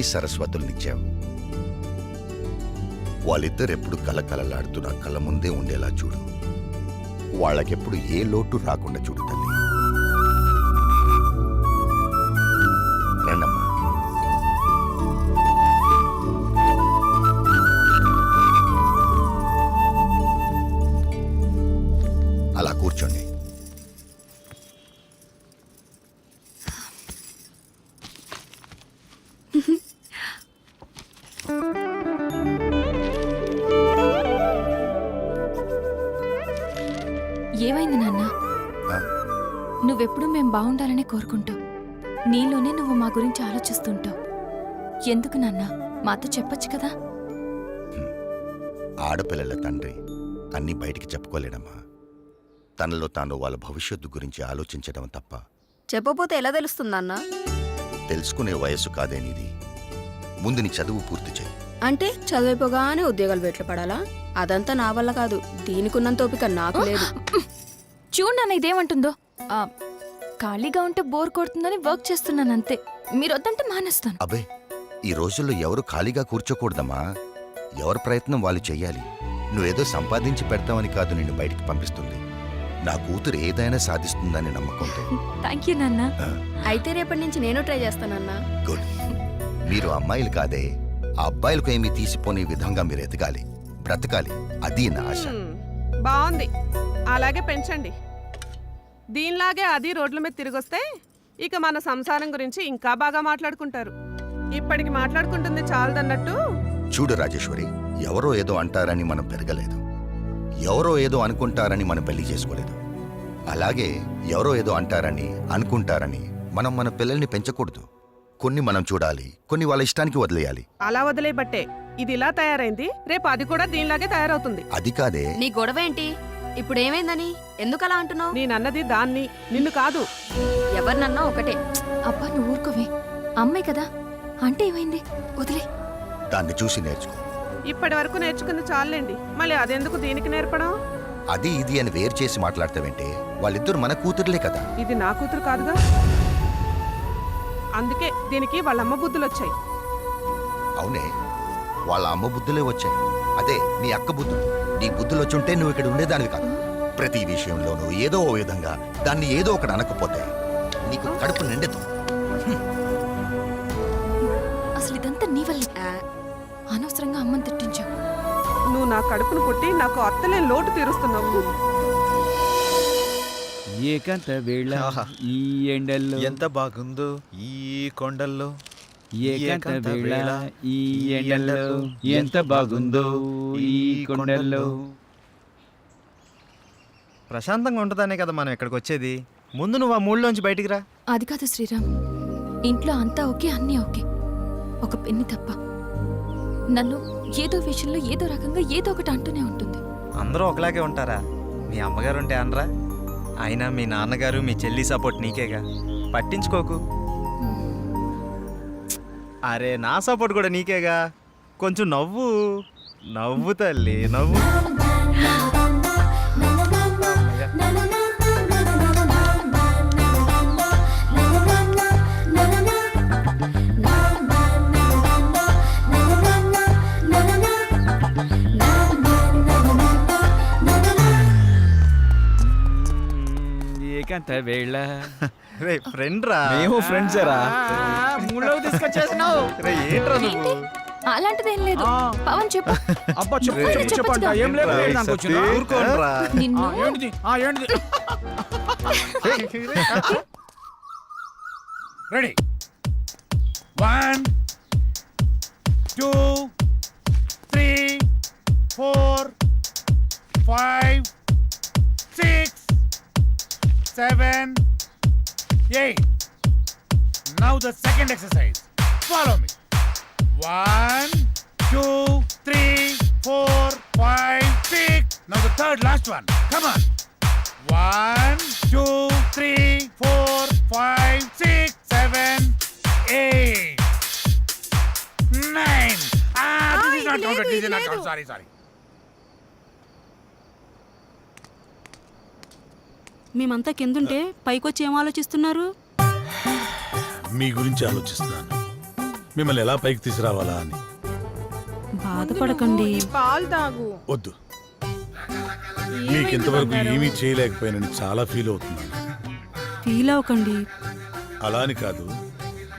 లక్ష్మీ సరస్వతుల్నిచ్చావు. వాళ్ళిద్దరెప్పుడు కలకలలాడుతూ నా కళ్ళ ముందే ఉండేలా చూడు. వాళ్ళకెప్పుడు ఏ లోటు రాకుండా చూడు తల్లి. రండమ్మా. అలా కూర్చోండి. ఏమైంది నాన్న? నువ్వెప్పుడు మేం బాగుండాలని కోరుకుంటావు. నీలోనే నువ్వు మా గురించి ఆలోచిస్తుంటావు. ఎందుకు నాన్న? మాతో చెప్పొచ్చు కదా. ఆడపిల్లల తండ్రి అన్నీ బయటికి చెప్పుకోలేడమ్మా. తనలో తాను వాళ్ళ భవిష్యత్తు గురించి ఆలోచించడం తప్ప. చెప్పపోతే ఎలా తెలుస్తుందన్నా? తెలుసుకునే వయస్సు కాదేనిది. ముందు నీ చదువు పూర్తి చేయి. అంటే చదివిపోగానే ఉద్యోగాలు వెట్లు పడాలా? అదంతా నా వల్ల కాదు. దీనికున్నంత ఓపిక నాకు లేదు. చూడు నాన్న ఇదేమంటుందో. ఖాళీగా ఉంటే బోర్ కొడుతుందని వర్క్ చేస్తున్నాను అంతే. మీరు వద్దంటే మానేస్తాను. అబ్బే, ఈ రోజుల్లో ఎవరు ఖాళీగా కూర్చోకూడదమ్మా. ఎవరి ప్రయత్నం వాళ్ళు చెయ్యాలి. నువ్వేదో సంపాదించి పెడతావని కాదు నిన్ను బయటికి పంపిస్తుంది. నా కూతురు ఏదైనా సాధిస్తుందని నమ్మకంతో. థ్యాంక్ యూ నాన్న. అయితే రేపటి నుంచి నేను ట్రై చేస్తానన్నా. గుడ్. మీరు అమ్మాయిలు కాదే, ఆ అబ్బాయిలకు ఏమీ తీసిపోని విధంగా మీరు ఎదగాలి, బ్రతకాలి. అది నా ఆశ. బాగుంది, అలాగే పెంచండి. దీనిలాగే అది రోడ్ల మీద తిరిగొస్తే ఇక మన సంసారం గురించి ఇంకా బాగా మాట్లాడుకుంటారు. ఇప్పటికి మాట్లాడుకుంటుంది చాలదన్నట్టు. చూడు రాజేశ్వరి, ఎవరో ఏదో అంటారని మనం పెరగలేదు. ఎవరో ఏదో అనుకుంటారని మనం పెళ్లి చేసుకోలేదు. అలాగే ఎవరో ఏదో అంటారని అనుకుంటారని మనం మన పిల్లల్ని పెంచకూడదు. కొన్ని మనం చూడాలి, కొన్ని వాళ్ళ ఇష్టానికి వదిలేయాలి. అలా వదిలేబట్టే ఇది ఇలా తయారైంది. రేపు అది కూడా దీనిలాగే తయారవుతుంది. అది కాదే. నీ గొడవ ఏంటి? ఇప్పుడు ఏమైందని ఎందుకు అలా అంటున్నావు? నేనన్నది దాన్ని, నిన్ను కాదు. ఎవరినన్నా ఒకటే. అబ్బా నువ్వు ఊరుకోవే. అమ్మాయి కదా, అంటే ఏమైంది? వదిలే. దాన్ని చూసి నేర్చుకో. ఇప్పటి వరకు నేర్చుకుంది చాలండి, మళ్ళీ అదెందుకు దీనికి నేర్పడం? అది ఇది అని వేరు చేసి మాట్లాడతావంటే వాళ్ళిద్దరు మన కూతురులే కదా. ఇది నా కూతురు కాదుగా. అందుకే దీనికి వాళ్ళమ్మ బుద్ధులు వచ్చాయి. అవునే, వాళ్ళ అమ్మ బుద్ధులే వచ్చాయి. అదే నీ అక్క బుద్ధులు. నీ బుద్ధులు వచ్చుంటే నువ్వు ఇక్కడ ఉండేదానివి కాదు. ప్రతి విషయంలోనూ ఏదో ఓ విధంగా దాన్ని ఏదో ఒకటి అనకపోతే నీకు కడుపు నిండదు. అసలు ఇదంతా నీ వల్లే. అనవసరంగా అమ్మని తిట్టించావు. నువ్వు నా కడుపును పుట్టి నాకు అత్తలే లోటు తీరుస్తున్నావు. ఏకాంత వేళ ఈ ఎండల్లో ఎంత బాగుందో ఈ కొండల్లో. ఏకాంత వేళ ఈ ఎండల్లో ఎంత బాగుందో ఈ కొండల్లో. ప్రశాంతంగా ఉంటుందనే కదా మనం ఇక్కడికి వచ్చేది. ముందు నువ్వు ఆ మూడులోంచి బయటికి రా. అది కాదు శ్రీరామ్, ఇంట్లో అంతా ఓకే, అన్నీ ఓకే, ఒక పెన్ని తప్ప. నన్ను ఏదో విషయంలో ఏదో రకంగా ఏదో ఒకటి అంటూనే ఉంటుంది. అందరూ ఒకలాగే ఉంటారా? మీ అమ్మగారు ఉంటే అనరా? అయినా మీ నాన్నగారు మీ చెల్లి సపోర్ట్ నీకేగా, పట్టించుకోకు. అరే నా సపోర్ట్ కూడా నీకేగా. కొంచెం నవ్వు నవ్వు తల్లి, నవ్వు. ఏకాంత వేళ. రే ఫ్రెండ్ రా. మేము ఫ్రెండ్స్ రా. మూడో తీసుకొచ్చేసినావు. రే ఏంట్రా నువ్వు? అలాంటిదేం లేదు. పవన్ చెప్పు. అబ్బా చెప్పు అదే చెప్పు చెప్పండి. చెప్తా. ఏం లేదు దానికి వచ్చినా. ఊరుకోండ్రా. నిన్ను ఏంటిది? ఏంటిది? Ready. 1 2 3 4 5 6 7 8. Now the second exercise. Follow me. 1 2 3 4 5 6. Now the third last one. Come on. 1 2 3 4 5 6 7 8 9. This is not counted. This is not counted. Sorry. మేమంతా కిందుంటే పైకొచ్చి ఏం ఆలోచిస్తున్నారు? మీ గురించి ఆలోచిస్తున్నాను. మిమ్మల్ని ఎలా పైకి తీసుకురావాలా అని. బాధపడకండి. పాలు తాగు. వద్దు, మీకు ఇంతవరకు ఏమీ చేయలేకపోయానని చాలా ఫీల్ అవుతున్నాను. ఫీల్ అవ్వకండి. అలా అని కాదు,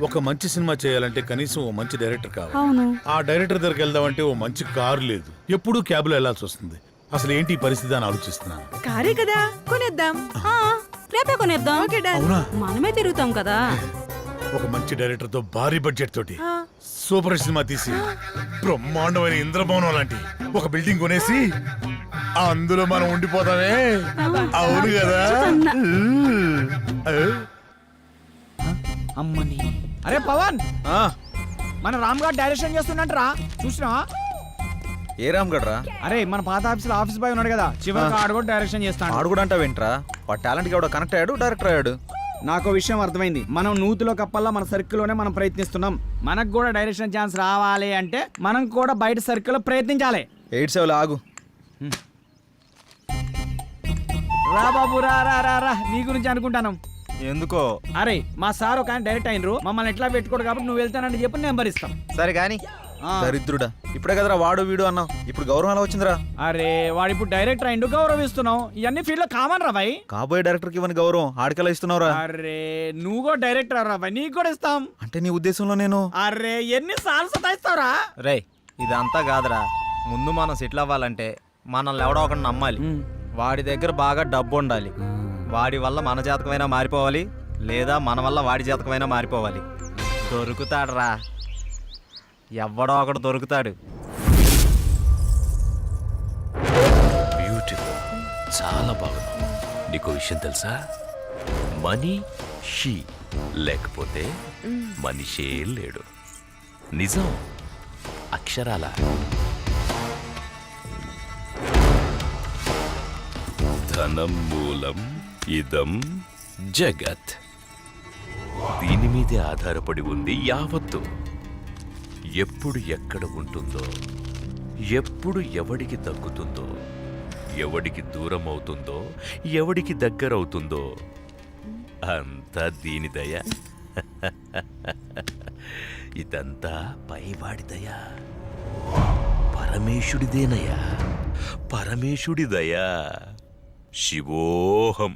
ఒక మంచి సినిమా చేయాలంటే కనీసం ఓ మంచి డైరెక్టర్ కావాలి. అవును. ఆ డైరెక్టర్ దగ్గరికి వెళ్దామంటే ఓ మంచి కారు లేదు, ఎప్పుడూ క్యాబ్లో వెళ్లాల్సి వస్తుంది. అసలు ఏంటి ఈ పరిస్థితి అని ఆలోచిస్తున్నాను. కారే కదా, కొనేద్దాం. రేపే కొనేద్దాం. అవునా? మనమే తిరుగుతాం కదా. ఒక మంచి డైరెక్టర్ తో భారీ బడ్జెట్ తోటి సూపర్ సినిమా తీసి బ్రహ్మాండమైన ఇంద్రభవనం లాంటి ఒక బిల్డింగ్ కొనేసి అందులో మనం ఉండిపోతామే. అవును కదా? అమ్మని. అరే పవన్, మన రామ్ గారు డైరెక్షన్ చేస్తున్నట్రా, చూసినా? ఏ రామ్ గడ్రా? అరే మన పాత ఆఫీసులో ఆఫీస్ బాయ్ ఉన్నాడు కదా, చివరికి ఆడు కూడా డైరెక్షన్ చేస్తాడు. ఆడు కూడా అంటావేంట్రా? వాడు టాలెంట్కి ఎవడో కనెక్ట్ అయ్యాడు, డైరెక్టర్ అయ్యాడు. నాకు విషయం అర్థమైంది. మనం నూతిలో కప్పల్లా మన సర్కిల్లోనే మనం ప్రయత్నిస్తున్నాం. మనకు కూడా డైరెక్షన్ ఛాన్స్ రావాలి అంటే మనం కూడా బయట సర్కిల్లో ప్రయత్నించాలి. 87 ఆగు. రా బాబు, రా రా రా రా, నీ గురించి అనుకుంటాను. ఎందుకో? అరే మా సార్ ఒక ఆయన డైరెక్ట్ అయినరు, మమ్మల్ని ఎట్లా పెట్టుకోడు కాబట్టి నువ్వు వెళ్తానంటే చెప్పి నెంబర్ ఇస్తాం. సరే కానీ దరిద్రుడా, ఇప్పుడే కదరా వాడు వీడు అన్నావు, ఇప్పుడు గౌరవం ఎలా వచ్చిందిరా? అరే వాడు ఇప్పుడు డైరెక్టర్ అయిండు, గౌరవిస్తున్నావు. ఇవన్నీ ఫీల్డ్ లో కామన్ రా భాయ్. కాబోయే డైరెక్టర్కి ఇవ్వని గౌరవం ఆడికెలా ఇస్తున్నావురా? అరే నువ్వు కూడా డైరెక్టర్ రా భాయ్, నీకు కూడా ఇస్తాం. అంటే నీ ఉద్దేశంలో నేను? అరే ఎన్ని సార్లు సతాయిస్తావురా? రే ఇదంతా కాదురా, ముందు మనం సెటిల్ అవ్వాలంటే మనల్ని ఎవడో ఒకటి నమ్మాలి. వాడి దగ్గర బాగా డబ్బు ఉండాలి. వాడి వల్ల మన జాతకమైనా మారిపోవాలి, లేదా మన వల్ల వాడి జాతకమైనా మారిపోవాలి. దొరుకుతాడురా, ఎవడో ఒకడు దొరుకుతాడు. బ్యూటిఫుల్, చాలా బాగుంది. నీకు విషయం తెలుసా? మనిషి లేకపోతే మనిషే లేడు. నిజం, అక్షరాల. ధనం మూలం ఇదం జగత్. దీని మీదే ఆధారపడి ఉంది యావత్తు. ఎప్పుడు ఎక్కడ ఉంటుందో, ఎప్పుడు ఎవడికి దక్కుతుందో, ఎవడికి దూరం అవుతుందో, ఎవడికి దగ్గరవుతుందో అంతా దీని దయ. ఇదంతా పైవాడి దయ, పరమేశుడిదేనయ్యా, పరమేశుడి దయ. శివోహం.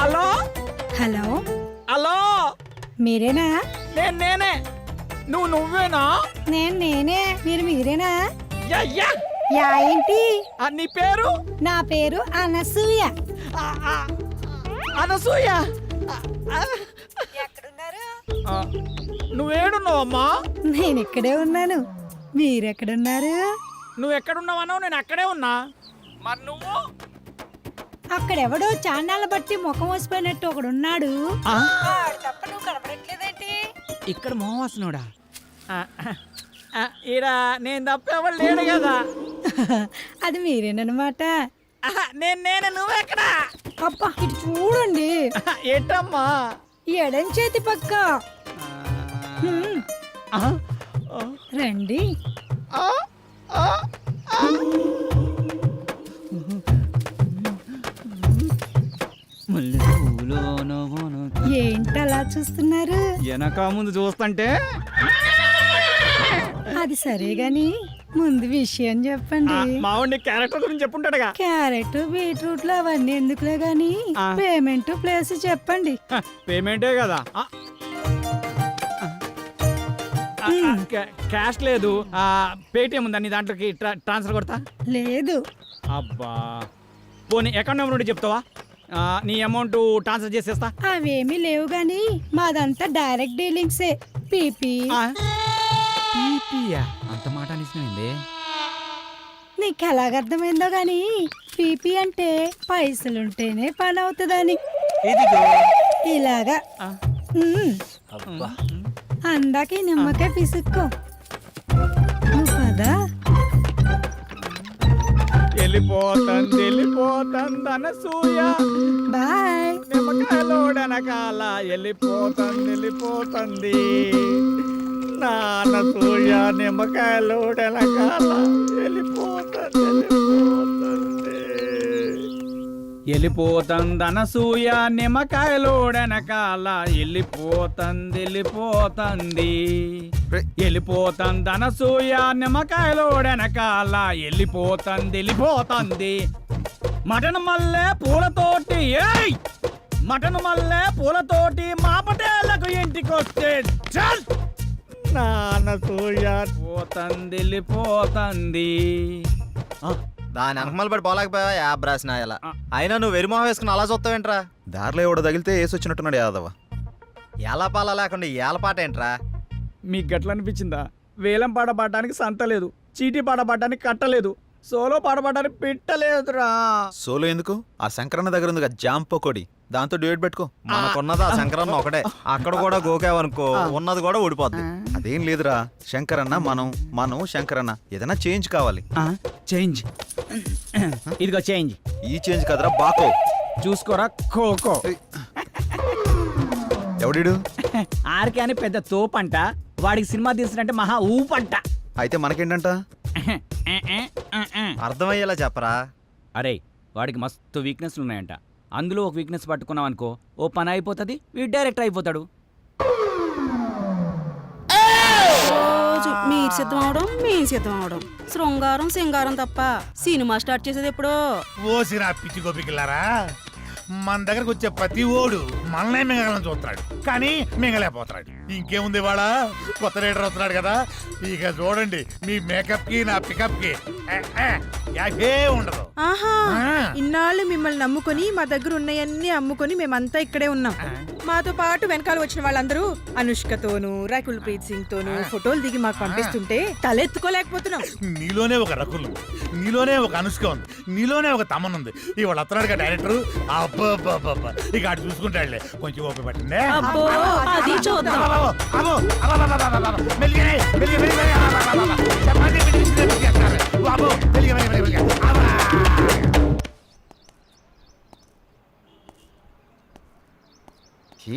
హలో హలో, హలో, మీరేనా? నేనే. నువ్వేనా? నేనే. మీరేనా? Yeah yeah. యా ఏంటి? నీ పేరు? నా పేరు అనసూయ. అనసూయ. ఎక్కడున్నారు? నువ్వేడున్నావమ్మా? నేను ఇక్కడే ఉన్నాను. మీరెక్కడున్నారు? నువ్వు ఎక్కడున్నావన్నావు, నేను అక్కడే ఉన్నా. మరి నువ్వు? అక్కడెవడో చాన్నాళ్ళ బట్టి ముఖం వసిపోయినట్టు ఒకడున్నాడు. వాడు తప్ప నువ్వు కనపడట్లేదేంటి? ఇక్కడ మోహవాసనుడా? ఈడ నేను తప్ప ఎవరు లేడు కదా. అది మీరేనమాట. నేనే. నువ్వెక్కడా? అబ్బా ఇటు చూడండి. ఏంటమ్మా? ఎడం చేతి పక్క. రండి. ఏంటలా చూస్తున్నారు? వెనక ముందు చూస్తుంటే. అది సరే గాని ముందు విషయం చెప్పండి. మావాడి క్యారెక్టర్ గురించి చెప్పుంటాడుగా. క్యారెట్ బీట్రూట్లు అవన్నీ ఎందుకులే గాని పేమెంట్ ప్లేస్ చెప్పండి. పేమెంటే కదా. క్యాష్ లేదు, పేటిఎం ఉందా నీ దాంట్లోకి ట్రాన్స్ఫర్ కొడతా? లేదు. అబ్బా పోనీ అకౌంట్ నెంబర్ నుండి చెప్తావా? నీ అమౌంట్ ట్రాన్స్ఫర్ చేసేస్తా. అవేమీ లేవు గాని మాదంతా డైరెక్ట్ డీలింగ్సే. పీపీ పీపీయా? అంత మాట అనిసినండి. నీకు ఎలాగర్థమైందో గాని పీపీ అంటే పైసలుంటేనే పని అవుతుందని. ఇలాగా అందాక ఈ నిమ్మకాయ పిసుక్కో నువ్వు కదా. వెళ్ళిపోతుంది అనసూయ, బాయ్. నిమ్మకాయలోడనకాల వెళ్ళిపోతుంది నానసూయ, నిమ్మకాయలోడనకాల వెళ్ళిపోతుంది అనసూయ, నిమ్మకాయలోడనకాల వెళ్ళిపోతుంది అనసూయ, నిమ్మకాయలోడనకాల వెళ్ళిపోతుంది. మటన్ మల్లె పూలతోటి మటన్ మల్లె పూలతోటి మా పటేళ్లకు ఇంటికొస్తే చల్ నానసూయ వెళ్ళిపోతుంది. దాని వెనకమల పడి పోలేకపోయావా యాబ్ రాసిన ఇలా. అయినా నువ్వు వెరిమోహం వేసుకుని అలా చూస్తావేంట్రా? దారిలో ఎవడో తగిలితే వేసి వచ్చినట్టున్నాడు యాదవ. ఏలపాల లేకుండా ఏలపాట ఏంట్రా? మీకు గట్ల అనిపించిందా? వేలం పాట పాడడానికి సంత లేదు, చీటీ పాట పాడడానికి కట్టలేదు, సోలో పాట పాడడానికి పెట్టలేదురా. సోలో ఎందుకు? ఆ శంకరన్న దగ్గర ఉంది జామ్ పకోడి, దాంతో డ్యూయట్ పెట్టుకో. మనకున్నది ఆ శంకరన్న ఒకటే, అక్కడ కూడా గోకావనుకో ఉన్నది కూడా ఊడిపోద్ది. అదేం లేదురా, శంకరన్న మనం శంకరన్న ఏదైనా చేంజ్ కావాలి. చేంజ్ ఇదిగో చేంజ్. ఈ చేంజ్ కదరా బాకో, చూసుకోరా ఖోఖో. ఎవడిడు? ఆర్కే అని పెద్ద తోపంట, వాడికి సినిమా తీసినట్టే మహా ఊపంట. అయితే మనకేంటంట? అర్థమయ్యేలా చెప్పరా. అరే వాడికి మస్తు వీక్నెస్లు ఉన్నాయంట, అందులో ఒక వీక్నెస్ పట్టుకున్నాం అనుకో ఓ పని అయిపోతుంది, వీడు డైరెక్టర్ అయిపోతాడు. రోజు మీరు సిద్ధం అవడం మేము సిద్ధం అవడం, శృంగారం సింగారం తప్ప సినిమా స్టార్ట్ చేసేది ఎప్పుడో. ఓసిరా పిచ్చి గోపికిల్లారా, మన దగ్గరకు వచ్చే ప్రతి ఓడు మనల్నే మింగలని చూస్తున్నాడు, కానీ మింగలేకపోతున్నాడు. ఇంకేముంది వాళ్ళ కొత్త రైడర్ వస్తున్నాడు కదా, ఇక చూడండి మీ మేకప్ కి నా పికప్ కి యాకే ఉండదు. ఆహా, ఇన్నాళ్ళు మిమ్మల్ని నమ్ముకొని మా దగ్గర ఉన్నాయన్నీ అమ్ముకొని మేమంతా ఇక్కడే ఉన్నాం. మాతో పాటు వెనకాల వచ్చిన వాళ్ళందరూ అనుష్కతోనూ రకుల్ ప్రీత్ సింగ్ తోనూ ఫోటోలు దిగి మాకు పంపిస్తుంటే తలెత్తుకోలేకపోతున్నాం. నీలోనే ఒక రకుల్ ఉంది, నీలోనే ఒక అనుష్క ఉంది, నీలోనే ఒక తమన్ ఉంది. ఇవాళ వస్తున్నాడు కదా డైరెక్టర్, అబ్బబ్బబ్బబ్బ ఇక అటు చూసుకుంటాడులే. కొంచెం ఓపిక పట్టిందే. అబ్బో, అది చూద్దాం.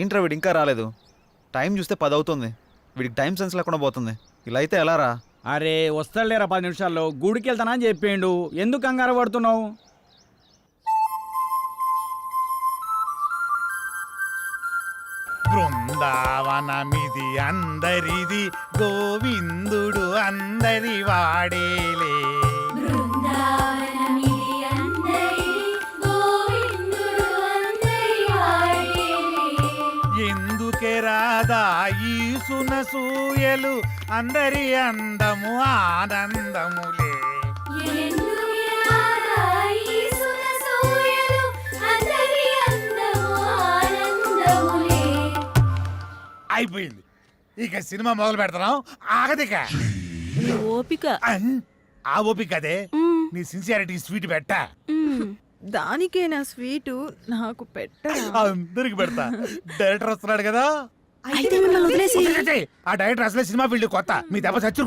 ఏంట్రా వీడు ఇంకా రాలేదు? టైం చూస్తే 10 అవుతుంది, వీడికి టైం సెన్స్ లేకుండా పోతుంది. ఇలా అయితే ఎలా రా? అరే వస్తాడులేరా 10 నిమిషాల్లో, గుడికి వెళ్తానా అని చెప్పిండు, ఎందుకు కంగారు పడుతున్నావు? బృందావనమిది అందరిది, గోవిందుడు అందరి వాడేలే. ఎందుకే రాదా ఈ సునసూయలు, అందరి అందము ఆనందములే. అయిపోయింది, ఇక సినిమా మొదలు పెడతాం. ఆగదిక ఓపిక. ఆ ఓపిక అదే నీ సిన్సియారిటీ స్వీట్ పెట్టా. దానికే నా స్వీటు నాకు పెట్ట. అందరికి పెడతా. డైరెక్టర్ వస్తున్నాడు కదా, అయితే మిమ్మల్ని వదిలేసి ఆ డైరెక్టర్ అసలే సినిమా ఫీల్డ్ కొత్త, మీ దెబ్బ చచ్చు